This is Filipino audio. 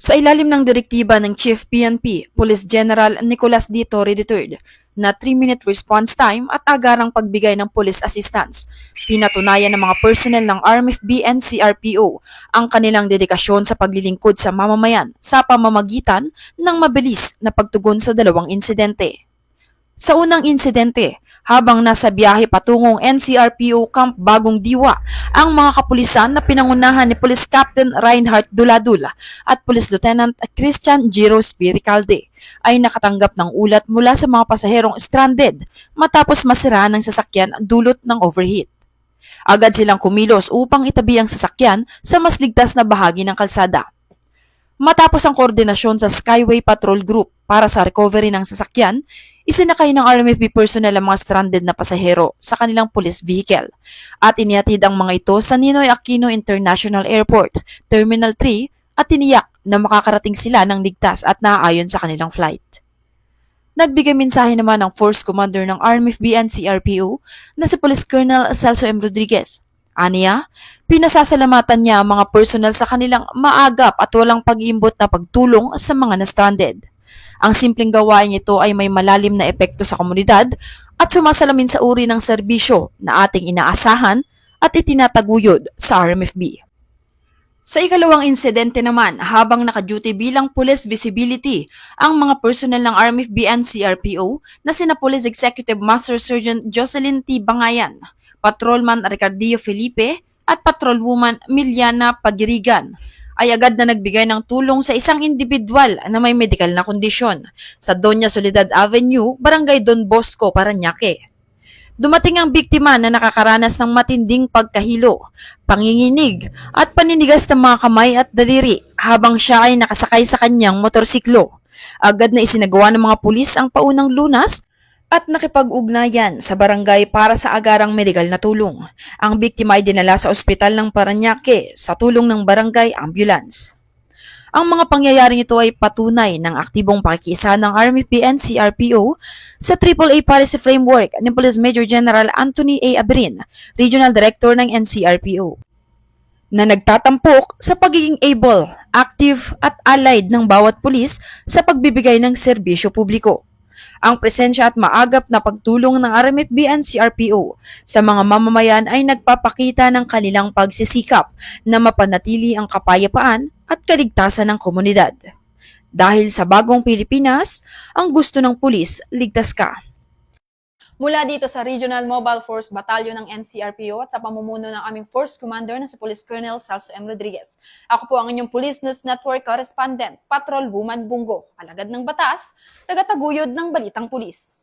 Sa ilalim ng direktiba ng Chief PNP, Police General Nicolas D. Torre III, na 3-minute response time at agarang pagbigay ng police assistance, pinatunayan ng mga personnel ng RMFB and CRPO ang kanilang dedikasyon sa paglilingkod sa mamamayan sa pamamagitan ng mabilis na pagtugon sa dalawang insidente. Sa unang insidente, habang nasa biyahe patungong NCRPO Camp Bagong Diwa, ang mga kapulisan na pinangunahan ni Police Captain Reinhardt Duladula at Police Lieutenant Christian Giros Spiricalde ay nakatanggap ng ulat mula sa mga pasaherong stranded matapos masira ng sasakyan dulot ng overheat. Agad silang kumilos upang itabi ang sasakyan sa mas ligtas na bahagi ng kalsada. Matapos ang koordinasyon sa Skyway Patrol Group para sa recovery ng sasakyan, isinakay ng RMFB personnel ang mga stranded na pasahero sa kanilang police vehicle at inihatid ang mga ito sa Ninoy Aquino International Airport, Terminal 3 at tiniyak na makakarating sila ng ligtas at naaayon sa kanilang flight. Nagbigay mensahe naman ang Force Commander ng RMFB and CRPO na si Police Colonel Celso M. Rodriguez. Aniya, pinasasalamatan niya ang mga personnel sa kanilang maagap at walang pag-iimbot na pagtulong sa mga na-stranded. Ang simpleng gawain ito ay may malalim na epekto sa komunidad at sumasalamin sa uri ng serbisyo na ating inaasahan at itinataguyod sa RMFB. Sa ikalawang insidente naman, habang naka-duty bilang police visibility, ang mga personnel ng RMFB and CRPO na sina Police Executive Master Sergeant Jocelyn T. Bangayan, Patrolman Ricardio Felipe at Patrolwoman Miliana Pagirigan ay agad na nagbigay ng tulong sa isang individual na may medikal na kondisyon sa Doña Soledad Avenue, Barangay Don Bosco, Parañaque. Dumating ang biktima na nakakaranas ng matinding pagkahilo, panginginig at paninigas ng mga kamay at daliri habang siya ay nakasakay sa kanyang motorsiklo. Agad na isinagawa ng mga pulis ang paunang lunas at nakipag-ugnayan sa barangay para sa agarang medikal na tulong. Ang biktima ay dinala sa ospital ng Parañaque sa tulong ng barangay ambulance. Ang mga pangyayaring ito ay patunay ng aktibong pakikiisa ng RMFB and CRPO sa AAA Policy Framework ni Police Major General Anthony A. Abrin, Regional Director ng NCRPO, na nagtatampok sa pagiging able, active at allied ng bawat pulis sa pagbibigay ng serbisyo publiko. Ang presensya at maagap na pagtulong ng RMFB and CRPO sa mga mamamayan ay nagpapakita ng kanilang pagsisikap na mapanatili ang kapayapaan at kaligtasan ng komunidad. Dahil sa bagong Pilipinas, ang gusto ng pulis, ligtas ka. Mula dito sa Regional Mobile Force Battalion ng NCRPO at sa pamumuno ng aming Force Commander na si Police Colonel Celso M. Rodriguez. Ako po ang inyong Police News Network Correspondent, Patrolwoman Bungo, alagad ng batas, tagataguyod ng balitang pulis.